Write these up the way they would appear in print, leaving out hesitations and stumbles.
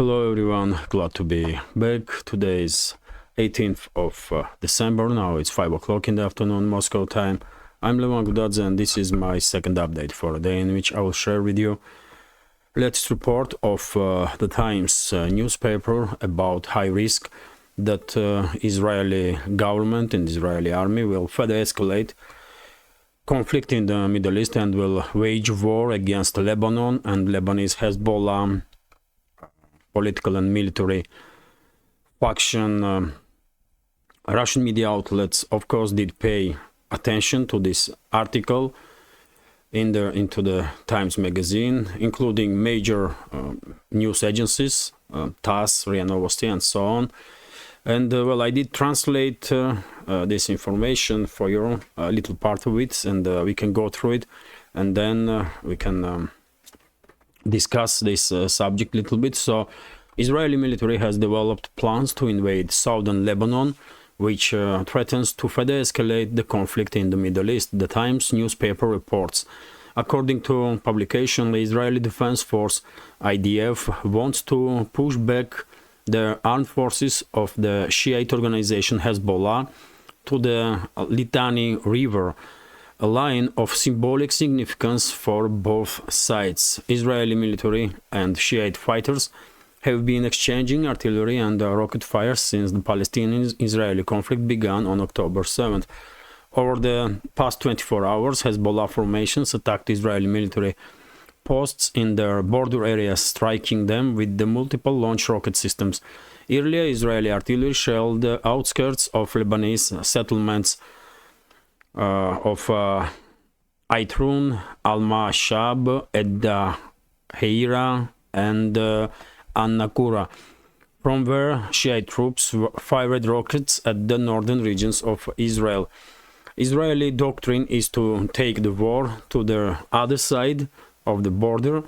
Hello everyone, glad to be back. Today is 18th of December, now it's 5 o'clock in the afternoon Moscow time. I'm Levan Gudadze and this is my second update for a day in which I will share with you latest report of the Times newspaper about high risk that Israeli government and Israeli army will further escalate conflict in the Middle East and will wage war against Lebanon and Lebanese Hezbollah political and military faction. Russian media outlets, of course, did pay attention to this article into the Times magazine, including major news agencies, TASS, RIA Novosti, and so on. And well, I did translate this information for you, a little part of it, and we can go through it, and then we can discuss this subject a little bit. So Israeli military has developed plans to invade southern Lebanon, which threatens to further escalate the conflict in the Middle East, the Times newspaper reports. According to publication, the Israeli Defense Force IDF wants to push back the armed forces of the Shiite organization Hezbollah to the Litani River, a line of symbolic significance for both sides. Israeli military and Shiite fighters have been exchanging artillery and rocket fire since the Palestinian-Israeli conflict began on October 7th. Over the past 24 hours, Hezbollah formations attacked Israeli military posts in their border areas, striking them with the multiple launch rocket systems. Earlier, Israeli artillery shelled the outskirts of Lebanese settlements of Aitrun, Al-Ma'ashab, Edda Heira, and An-Nakura, from where Shiite troops fired rockets at the northern regions of Israel. Israeli doctrine is to take the war to the other side of the border,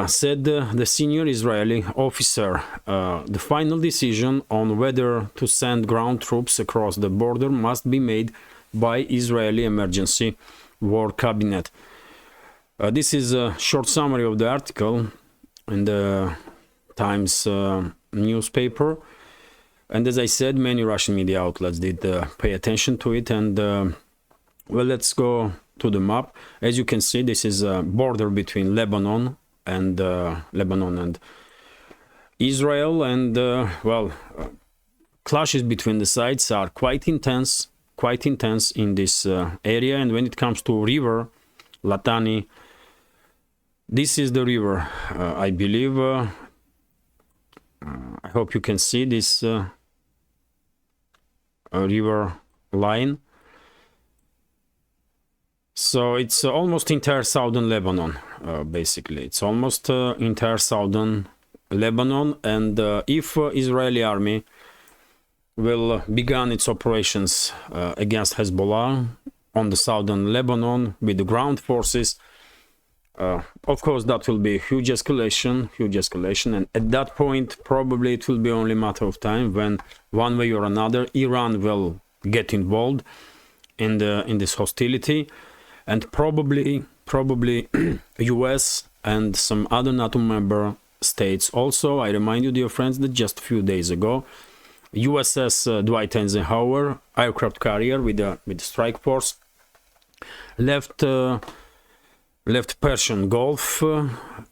said the senior Israeli officer. The final decision on whether to send ground troops across the border must be made by Israeli Emergency War Cabinet. This is a short summary of the article in the Times newspaper, and as I said, many Russian media outlets did pay attention to it. And well, let's go to the map. As you can see, this is a border between Lebanon and Israel, and well, clashes between the sides are quite intense in this area. And when it comes to river Litani, this is the river, I believe. I hope you can see this river line. So it's almost entire southern Lebanon, basically. It's almost entire southern Lebanon, and if Israeli army will begin its operations against Hezbollah on the southern Lebanon with the ground forces, of course that will be a huge escalation, and at that point probably it will be only a matter of time when one way or another Iran will get involved in this hostility, and probably US and some other NATO member states also. I remind you, dear friends, that just a few days ago USS Dwight Eisenhower aircraft carrier with the strike force left Persian Gulf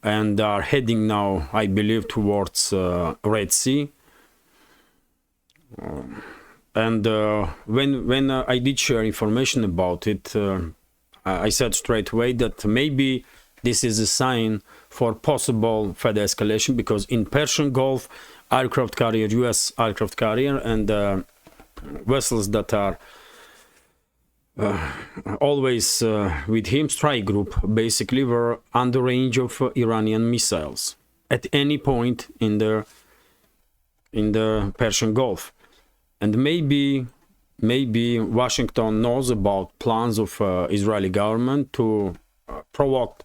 and are heading now, I believe, towards Red Sea. And when I did share information about it, I said straight away that maybe this is a sign for possible further escalation, because in Persian Gulf, aircraft carrier, US aircraft carrier, and vessels that are always with him, strike group, basically, were under range of Iranian missiles at any point in the Persian Gulf. And maybe Washington knows about plans of Israeli government to provoke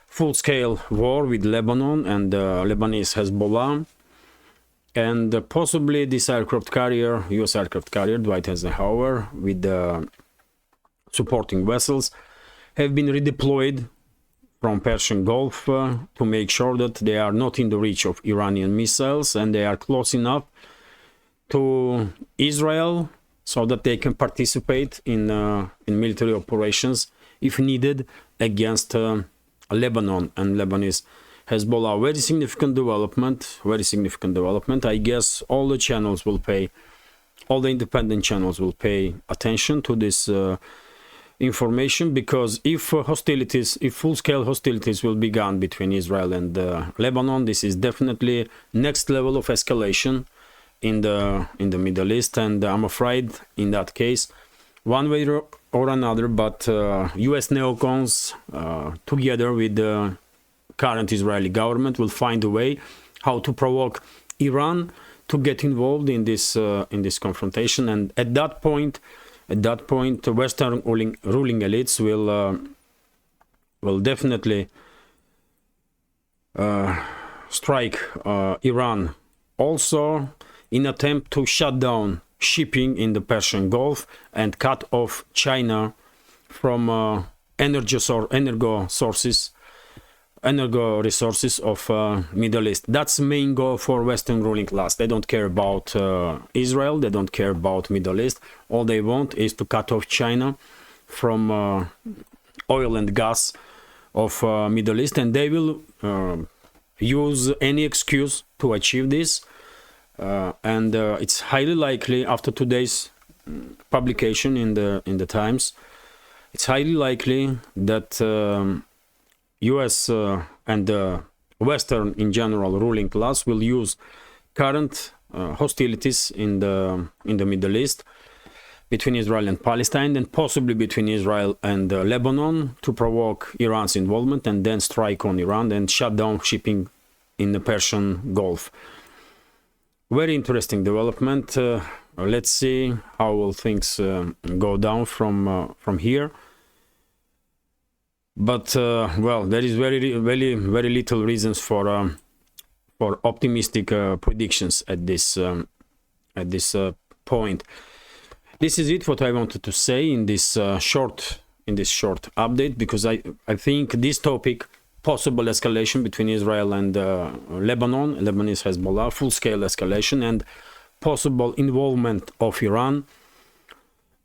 full-scale war with Lebanon and Lebanese Hezbollah. And possibly this aircraft carrier, US aircraft carrier, Dwight Eisenhower, with supporting vessels, have been redeployed from Persian Gulf to make sure that they are not in the reach of Iranian missiles and they are close enough to Israel so that they can participate in military operations if needed against Lebanon and Lebanese Hezbollah. Very significant development, very significant development. I guess all the channels will pay, all the independent channels will pay attention to this information, because if hostilities, if full-scale hostilities will begin between Israel and Lebanon, this is definitely next level of escalation in the Middle East, and I'm afraid in that case, one way or another, but U.S. neocons together with the current Israeli government will find a way how to provoke Iran to get involved in this confrontation, and at that point, the Western ruling elites will definitely strike Iran also in attempt to shut down shipping in the Persian Gulf and cut off China from energy resources of Middle East. That's the main goal for Western ruling class. They don't care about Israel, they don't care about Middle East. All they want is to cut off China from oil and gas of Middle East, and they will use any excuse to achieve this. And it's highly likely, after today's publication in the Times, it's highly likely that US and the Western in general ruling class will use current hostilities in the Middle East between Israel and Palestine, and possibly between Israel and Lebanon, to provoke Iran's involvement and then strike on Iran and shut down shipping in the Persian Gulf. Very interesting development. Let's see how will things go down from here. But well, there is very little reasons for optimistic predictions at this point. This is it what I wanted to say in this short update, because I think this topic, possible escalation between Israel and Lebanese Hezbollah, full-scale escalation, and possible involvement of Iran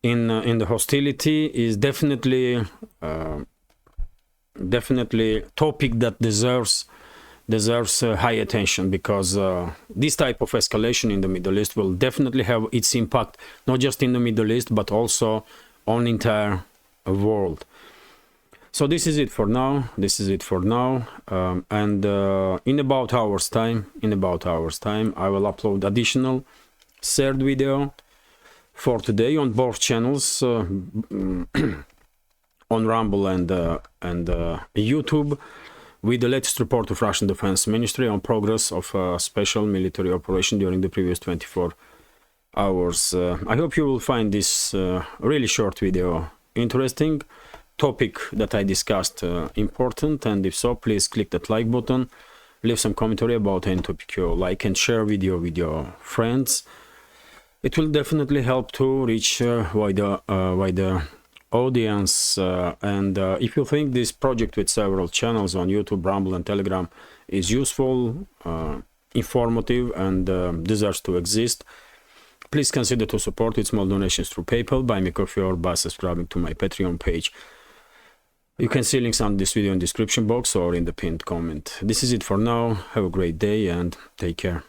in the hostility, is definitely topic that deserves high attention, because this type of escalation in the Middle East will definitely have its impact not just in the Middle East but also on the entire world. So this is it for now. And in about hours time, I will upload additional third video for today on both channels, on Rumble and YouTube, with the latest report of Russian Defense Ministry on progress of a special military operation during the previous 24 hours. I hope you will find this really short video interesting. Topic that I discussed important, and if so, please click that like button, leave some commentary about any topic you like, and share video with your friends. It will definitely help to reach wider audience, and if you think this project with several channels on YouTube, Rumble and Telegram is useful, informative, and deserves to exist, please consider to support with small donations through PayPal, Buy Me Coffee, or by subscribing to my Patreon page. You can see links on this video in the description box or in the pinned comment. This is it for now. Have a great day and take care.